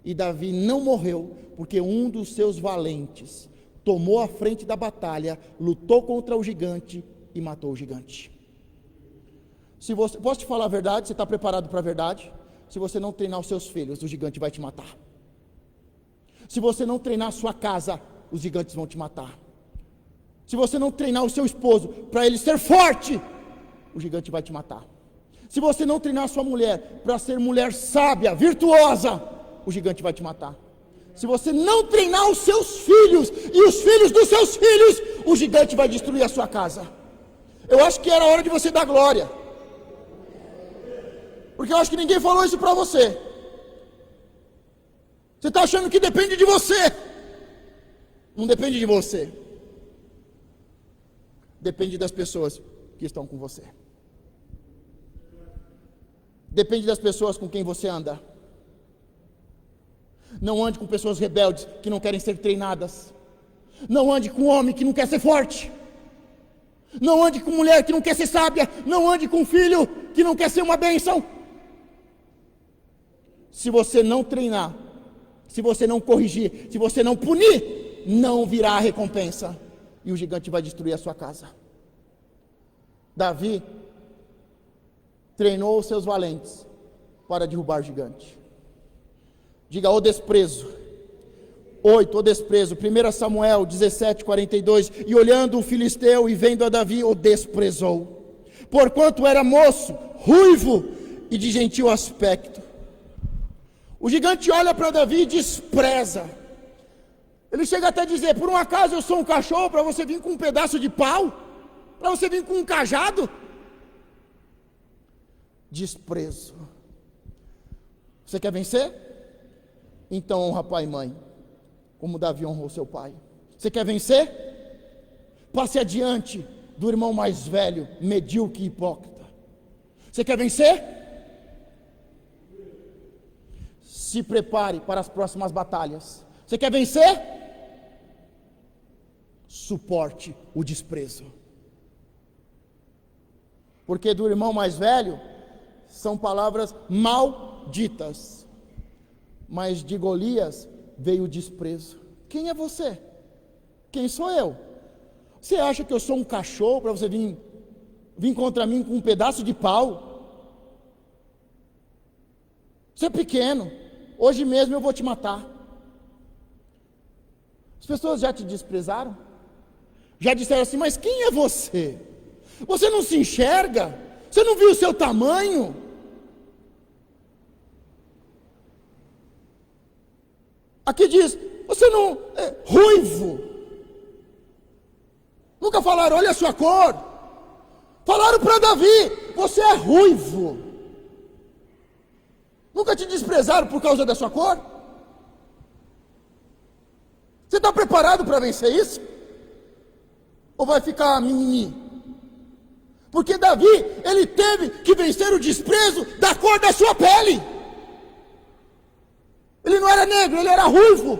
E Davi não morreu, porque um dos seus valentes tomou a frente da batalha, lutou contra o gigante e matou o gigante. Posso te falar a verdade? Você está preparado para a verdade? Se você não treinar os seus filhos, o gigante vai te matar. Se você não treinar a sua casa, os gigantes vão te matar. Se você não treinar o seu esposo para ele ser forte, o gigante vai te matar. Se você não treinar a sua mulher para ser mulher sábia, virtuosa, o gigante vai te matar. Se você não treinar os seus filhos e os filhos dos seus filhos, o gigante vai destruir a sua casa. Eu acho que era hora de você dar glória, porque eu acho que ninguém falou isso para você. Você está achando que depende de você? Não depende de você. Depende das pessoas que estão com você. Depende das pessoas com quem você anda. Não ande com pessoas rebeldes que não querem ser treinadas. Não ande com homem que não quer ser forte. Não ande com mulher que não quer ser sábia. Não ande com filho que não quer ser uma bênção. Se você não treinar, se você não corrigir, se você não punir, não virá a recompensa. E o gigante vai destruir a sua casa. Davi treinou os seus valentes para derrubar o gigante. Diga, o desprezo. 8, o desprezo. 1 Samuel 17:42. E olhando o filisteu e vendo a Davi, o desprezou. Porquanto era moço, ruivo, e de gentil aspecto. O gigante olha para Davi e despreza. Ele chega até a dizer: por um acaso eu sou um cachorro para você vir com um pedaço de pau? Para você vir com um cajado? Desprezo. Você quer vencer? Então honra pai e mãe, como Davi honrou seu pai. Você quer vencer? Passe adiante do irmão mais velho, medíocre e hipócrita. Você quer vencer? Se prepare para as próximas batalhas. Você quer vencer? Suporte o desprezo. Porque do irmão mais velho são palavras malditas, mas de Golias veio o desprezo. Quem é você? Quem sou eu? Você acha que eu sou um cachorro para você vir contra mim com um pedaço de pau? Você é pequeno, hoje mesmo eu vou te matar. As pessoas já te desprezaram? Já disseram assim: mas quem é você? Você não se enxerga? Você não viu o seu tamanho? Aqui diz: você não é ruivo. Nunca falaram: olha a sua cor. Falaram para Davi: você é ruivo. Nunca te desprezaram por causa da sua cor? Você está preparado para vencer isso? Ou vai ficar mimimi? Porque Davi, ele teve que vencer o desprezo da cor da sua pele. Ele não era negro, ele era ruivo.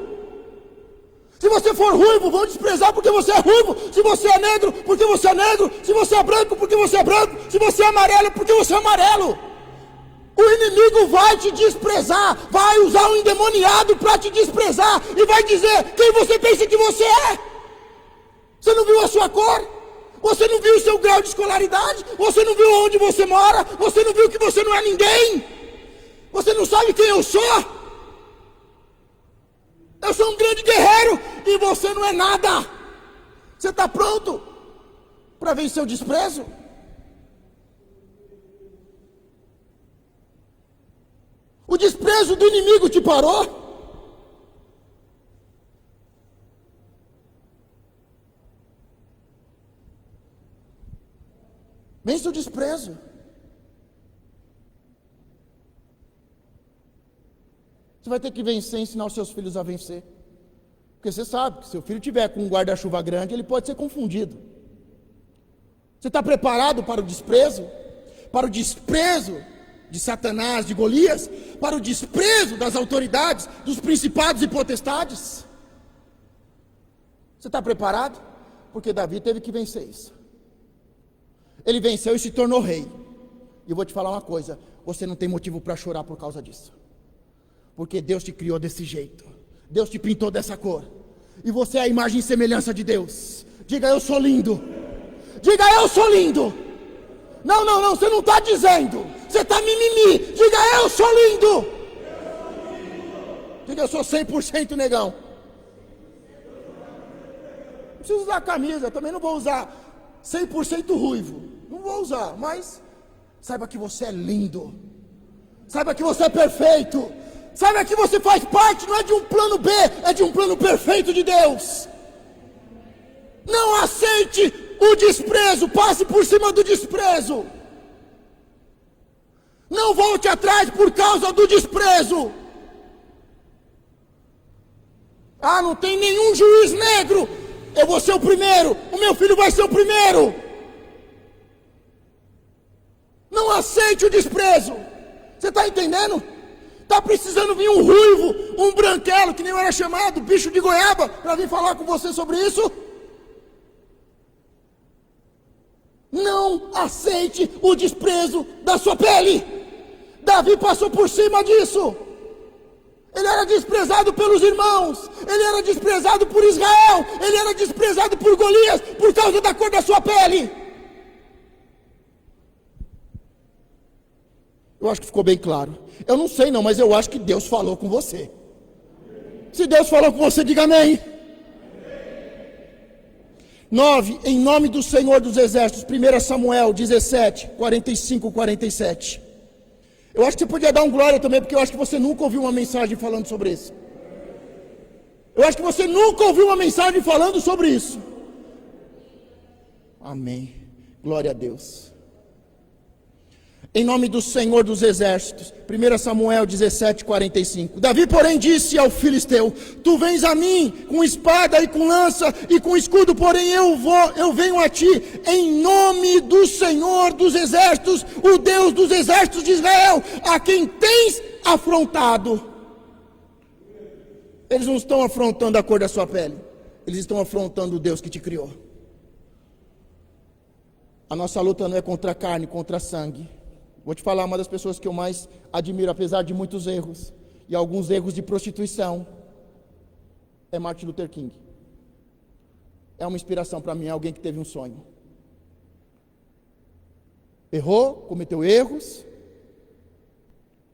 Se você for ruivo, vão desprezar porque você é ruivo. Se você é negro, porque você é negro. Se você é branco, porque você é branco. Se você é amarelo, porque você é amarelo. O inimigo vai te desprezar, vai usar um endemoniado para te desprezar e vai dizer quem você pensa que você é. Você não viu a sua cor? Você não viu o seu grau de escolaridade? Você não viu onde você mora? Você não viu que você não é ninguém? Você não sabe quem eu sou? Eu sou um grande guerreiro e você não é nada. Você está pronto para vencer o desprezo? O desprezo do inimigo te parou? Vence o desprezo. Você vai ter que vencer e ensinar os seus filhos a vencer. Porque você sabe que se seu filho tiver com um guarda-chuva grande, ele pode ser confundido. Você está preparado para o desprezo? Para o desprezo de Satanás, de Golias? Para o desprezo das autoridades, dos principados e potestades? Você está preparado? Porque Davi teve que vencer isso. Ele venceu e se tornou rei. E eu vou te falar uma coisa: você não tem motivo para chorar por causa disso. Porque Deus te criou desse jeito. Deus te pintou dessa cor. E você é a imagem e semelhança de Deus. Diga: eu sou lindo. Diga: eu sou lindo. Não, você não está dizendo. Você está mimimi. Diga: eu sou lindo. Diga: eu sou 100% negão. Não preciso usar camisa, também não vou usar 100% ruivo. Não vou usar, mas saiba que você é lindo. Saiba que você é perfeito. Saiba que você faz parte, não é de um plano B, é de um plano perfeito de Deus. Não aceite o desprezo, passe por cima do desprezo. Não volte atrás por causa do desprezo. Ah, não tem nenhum juiz negro. Eu vou ser o primeiro, o meu filho vai ser o primeiro. Não aceite o desprezo. Você está entendendo? Está precisando vir um ruivo, um branquelo, que nem eu era chamado, bicho de goiaba, para vir falar com você sobre isso? Não aceite o desprezo da sua pele. Davi passou por cima disso. Ele era desprezado pelos irmãos, ele era desprezado por Israel, ele era desprezado por Golias, por causa da cor da sua pele. Eu acho que ficou bem claro. Eu não sei não, mas eu acho que Deus falou com você. Se Deus falou com você, diga amém. 9, em nome do Senhor dos Exércitos, 1 Samuel 17, 45, 47. Eu acho que você podia dar um glória também, porque eu acho que você nunca ouviu uma mensagem falando sobre isso. Eu acho que você nunca ouviu uma mensagem falando sobre isso. Amém. Glória a Deus. Em nome do Senhor dos Exércitos. 1 Samuel 17:45. Davi, porém, disse ao filisteu: tu vens a mim com espada e com lança e com escudo, porém eu venho a ti em nome do Senhor dos Exércitos, o Deus dos exércitos de Israel, a quem tens afrontado. Eles não estão afrontando a cor da sua pele, eles estão afrontando o Deus que te criou. A nossa luta não é contra a carne, contra sangue. Vou te falar, uma das pessoas que eu mais admiro, apesar de muitos erros, e alguns erros de prostituição, é Martin Luther King. É uma inspiração para mim, é alguém que teve um sonho. Errou, cometeu erros,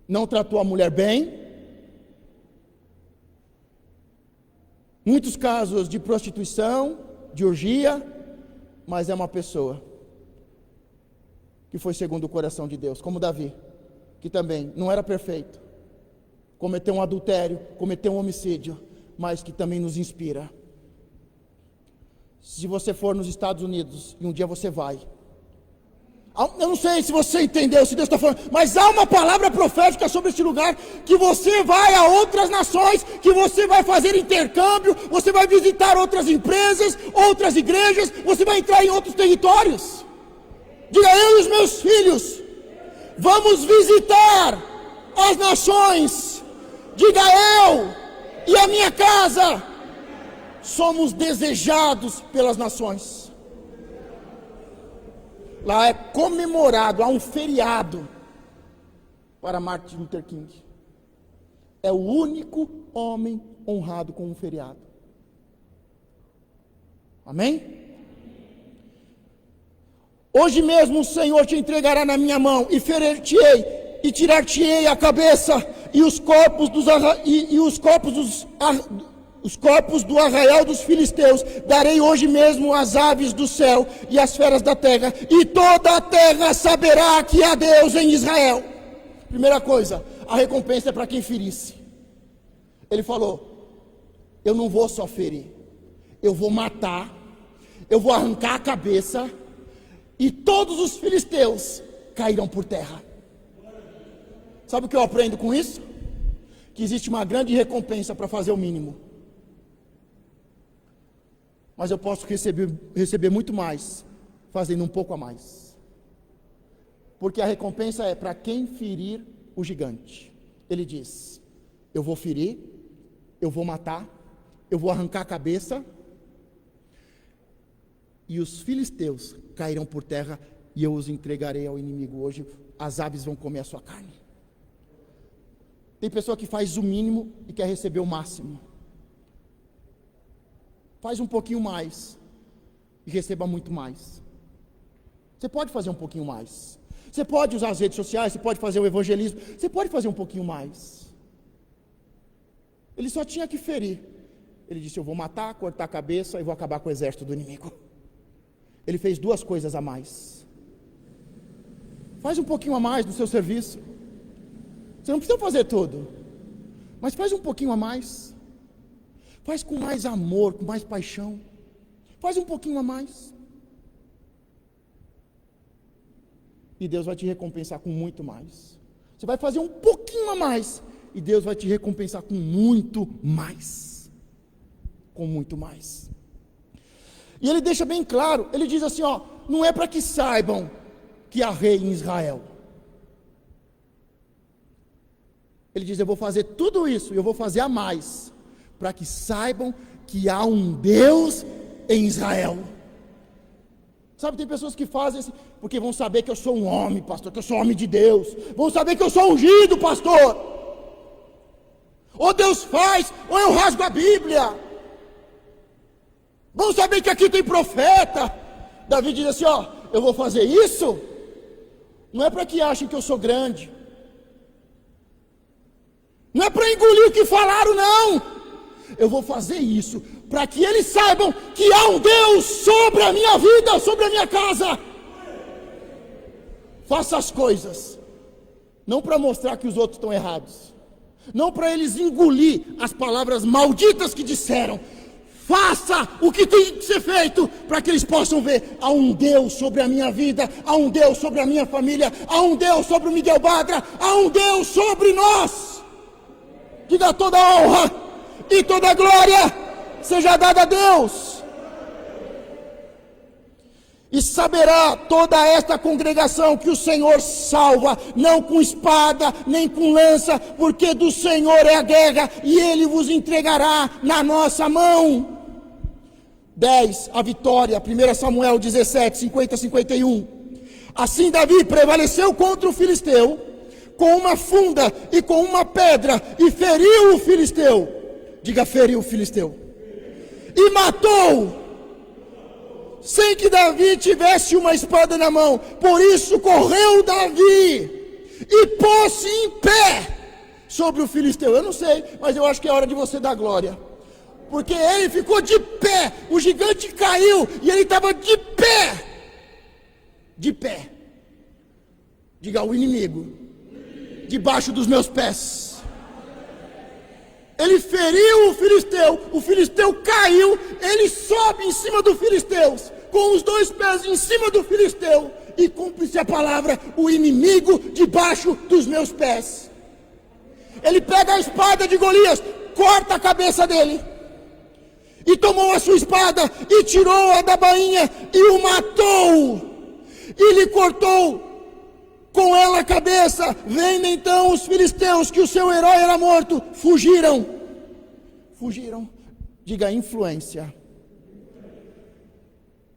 não tratou a mulher bem. Muitos casos de prostituição, de orgia, mas é uma pessoa que foi segundo o coração de Deus, como Davi, que também não era perfeito, cometeu um adultério, cometeu um homicídio, mas que também nos inspira. Se você for nos Estados Unidos, e um dia você vai, eu não sei se você entendeu, se Deus está falando, mas há uma palavra profética sobre este lugar, que você vai a outras nações, que você vai fazer intercâmbio, você vai visitar outras empresas, outras igrejas, você vai entrar em outros territórios. Diga: eu e os meus filhos vamos visitar as nações. Diga: eu e a minha casa somos desejados pelas nações. Lá é comemorado, há um feriado para Martin Luther King. É o único homem honrado com um feriado. Amém? Hoje mesmo o Senhor te entregará na minha mão, e ferir-te-ei, e tirar-te-ei a cabeça, e os corpos do arraial dos filisteus darei hoje mesmo às aves do céu e às feras da terra, e toda a terra saberá que há Deus em Israel. Primeira coisa, a recompensa é para quem ferisse. Ele falou: eu não vou só ferir, eu vou matar, eu vou arrancar a cabeça, e todos os filisteus cairão por terra. Sabe o que eu aprendo com isso? Que existe uma grande recompensa para fazer o mínimo. Mas eu posso receber muito mais, fazendo um pouco a mais. Porque a recompensa é para quem ferir o gigante. Ele diz: eu vou ferir, eu vou matar, eu vou arrancar a cabeça, e os filisteus cairão por terra, e eu os entregarei ao inimigo. Hoje as aves vão comer a sua carne. Tem pessoa que faz o mínimo e quer receber o máximo. Faz um pouquinho mais e receba muito mais. Você pode fazer um pouquinho mais. Você pode usar as redes sociais, você pode fazer o evangelismo, você pode fazer um pouquinho mais. Ele só tinha que ferir. Ele disse: eu vou matar, cortar a cabeça e vou acabar com o exército do inimigo. Ele fez duas coisas a mais. Faz um pouquinho a mais do seu serviço. Você não precisa fazer tudo, mas faz um pouquinho a mais. Faz com mais amor, com mais paixão. Faz um pouquinho a mais. E Deus vai te recompensar com muito mais. Você vai fazer um pouquinho a mais, e Deus vai te recompensar com muito mais. Com muito mais. E ele deixa bem claro, ele diz assim, ó, não é para que saibam que há rei em Israel. Ele diz: eu vou fazer tudo isso, e eu vou fazer a mais, para que saibam que há um Deus em Israel. Sabe, tem pessoas que fazem assim, porque vão saber que eu sou um homem, pastor, que eu sou homem de Deus. Vão saber que eu sou ungido, pastor. Ou Deus faz, ou eu rasgo a Bíblia. Vão saber que aqui tem profeta. Davi diz assim, ó, eu vou fazer isso, não é para que achem que eu sou grande. Não é para engolir o que falaram, não. Eu vou fazer isso para que eles saibam que há um Deus sobre a minha vida, sobre a minha casa. Faça as coisas não para mostrar que os outros estão errados, não para eles engolir as palavras malditas que disseram. Faça o que tem que ser feito, para que eles possam ver, há um Deus sobre a minha vida, há um Deus sobre a minha família, há um Deus sobre o Miguel Badra, há um Deus sobre nós. Diga: toda honra e toda glória seja dada a Deus. E saberá toda esta congregação que o Senhor salva, não com espada, nem com lança, porque do Senhor é a guerra, e Ele vos entregará na nossa mão. 10, a vitória, 1 Samuel 17, 50-51. Assim Davi prevaleceu contra o filisteu, com uma funda e com uma pedra, e feriu o filisteu. Diga: feriu o filisteu. E matou, sem que Davi tivesse uma espada na mão. Por isso correu Davi e pôs-se em pé sobre o filisteu. Eu não sei, mas eu acho que é hora de você dar glória, porque ele ficou de pé. O gigante caiu e ele estava de pé. De pé. Diga: o inimigo debaixo dos meus pés. Ele feriu o filisteu caiu, ele sobe em cima do filisteu, com os 2 pés em cima do filisteu, e cumpre-se a palavra: o inimigo debaixo dos meus pés. Ele pega a espada de Golias, corta a cabeça dele, e tomou a sua espada, e tirou-a da bainha, e o matou, e lhe cortou com ela a cabeça. Vendo então os filisteus que o seu herói era morto, fugiram. Diga: influência.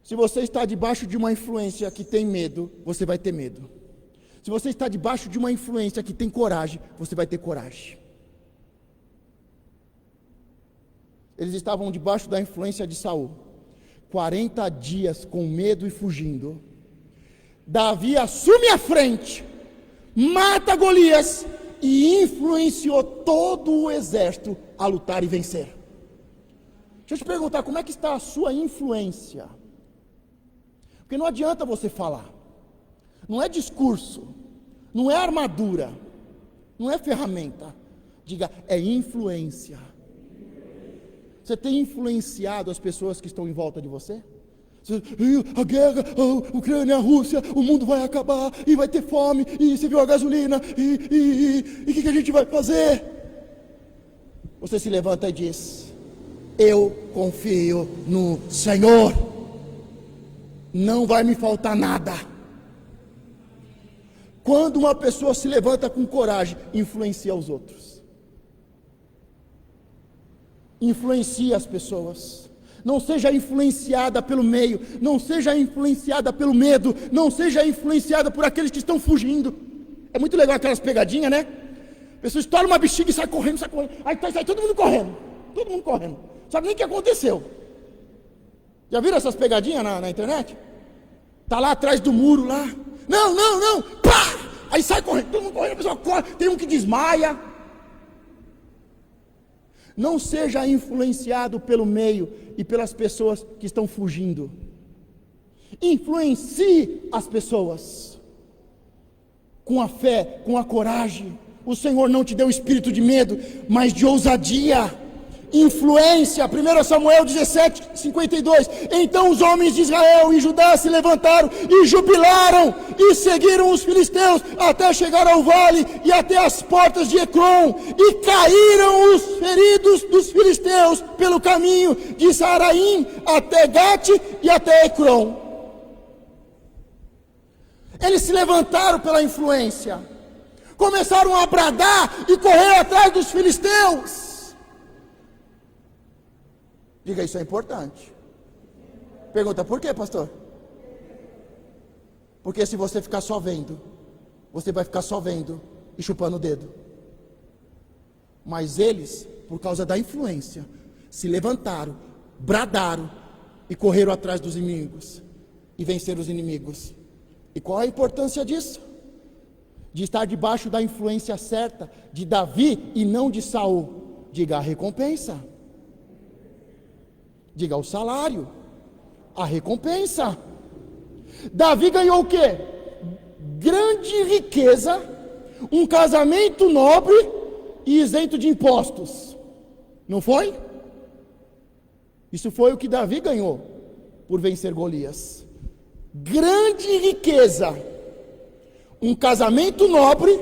Se você está debaixo de uma influência que tem medo, você vai ter medo. Se você está debaixo de uma influência que tem coragem, você vai ter coragem. Eles estavam debaixo da influência de Saul, 40 dias com medo e fugindo. Davi assume a frente, mata Golias e influenciou todo o exército a lutar e vencer. Deixa eu te perguntar: como é que está a sua influência? Porque não adianta você falar, não é discurso, não é armadura, não é ferramenta. Diga: é influência. Você tem influenciado as pessoas que estão em volta de você? A guerra, a Ucrânia, a Rússia, o mundo vai acabar, e vai ter fome, e você viu a gasolina, e o que a gente vai fazer? Você se levanta e diz: eu confio no Senhor, não vai me faltar nada. Quando uma pessoa se levanta com coragem, influencia os outros, influencia as pessoas. Não seja influenciada pelo meio, não seja influenciada pelo medo, não seja influenciada por aqueles que estão fugindo. É muito legal aquelas pegadinhas, né? A pessoa estoura uma bexiga e sai correndo, aí sai todo mundo correndo, sabe nem o que aconteceu. Já viram essas pegadinhas na internet? Tá lá atrás do muro lá, não, pá! Aí sai correndo, todo mundo correndo, a pessoa corre, tem um que desmaia. Não seja influenciado pelo meio e pelas pessoas que estão fugindo. Influencie as pessoas com a fé, com a coragem. O Senhor não te deu espírito de medo, mas de ousadia. Influência. 1 Samuel 17, 52. Então os homens de Israel e Judá se levantaram e jubilaram e seguiram os filisteus até chegar ao vale e até as portas de Ecrom, e caíram os feridos dos filisteus pelo caminho de Saraim até Gate e até Ecrom. Eles se levantaram pela influência, começaram a bradar e correr atrás dos filisteus. Diga: isso é importante. Pergunta: por quê, pastor? Porque se você ficar só vendo, você vai ficar só vendo e chupando o dedo. Mas eles, por causa da influência, se levantaram, bradaram e correram atrás dos inimigos e venceram os inimigos. E qual é a importância disso? De estar debaixo da influência certa de Davi e não de Saul. Diga: a recompensa. Diga: o salário, a recompensa. Davi ganhou o quê? Grande riqueza, um casamento nobre e isento de impostos. Não foi? Isso foi o que Davi ganhou por vencer Golias. Grande riqueza, um casamento nobre,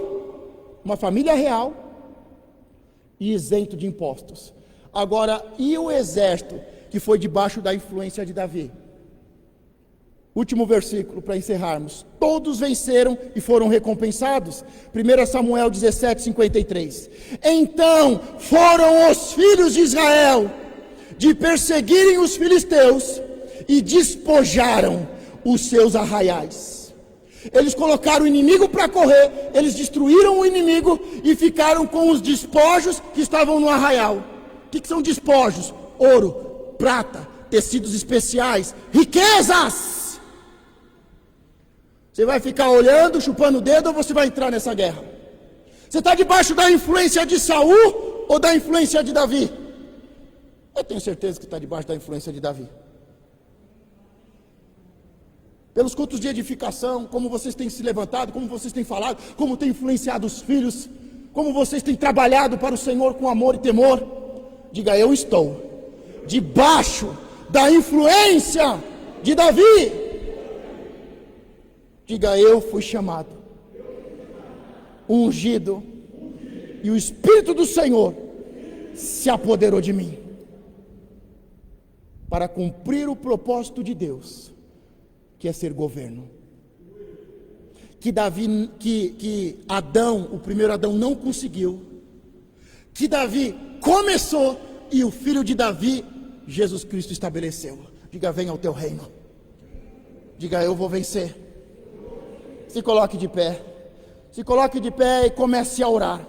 uma família real e isento de impostos. Agora, e o exército que foi debaixo da influência de Davi? Último versículo para encerrarmos. Todos venceram e foram recompensados. 1 Samuel 17:53. Então foram os filhos de Israel de perseguirem os filisteus e despojaram os seus arraiais. Eles colocaram o inimigo para correr, eles destruíram o inimigo e ficaram com os despojos que estavam no arraial. O que são despojos? Ouro, prata, tecidos especiais, riquezas. Você vai ficar olhando, chupando o dedo, ou você vai entrar nessa guerra? Você está debaixo da influência de Saul ou da influência de Davi? Eu tenho certeza que está debaixo da influência de Davi. Pelos cultos de edificação, como vocês têm se levantado, como vocês têm falado, como têm influenciado os filhos, como vocês têm trabalhado para o Senhor com amor e temor. Diga, eu estou debaixo da influência de Davi. Diga, eu fui chamado, ungido, e o Espírito do Senhor se apoderou de mim para cumprir o propósito de Deus, que é ser governo. Que Adão, o primeiro Adão, não conseguiu. Que Davi começou e o filho de Davi, Jesus Cristo, estabeleceu. Diga, venha ao teu reino. Diga, eu vou vencer. Se coloque de pé. Se coloque de pé e comece a orar.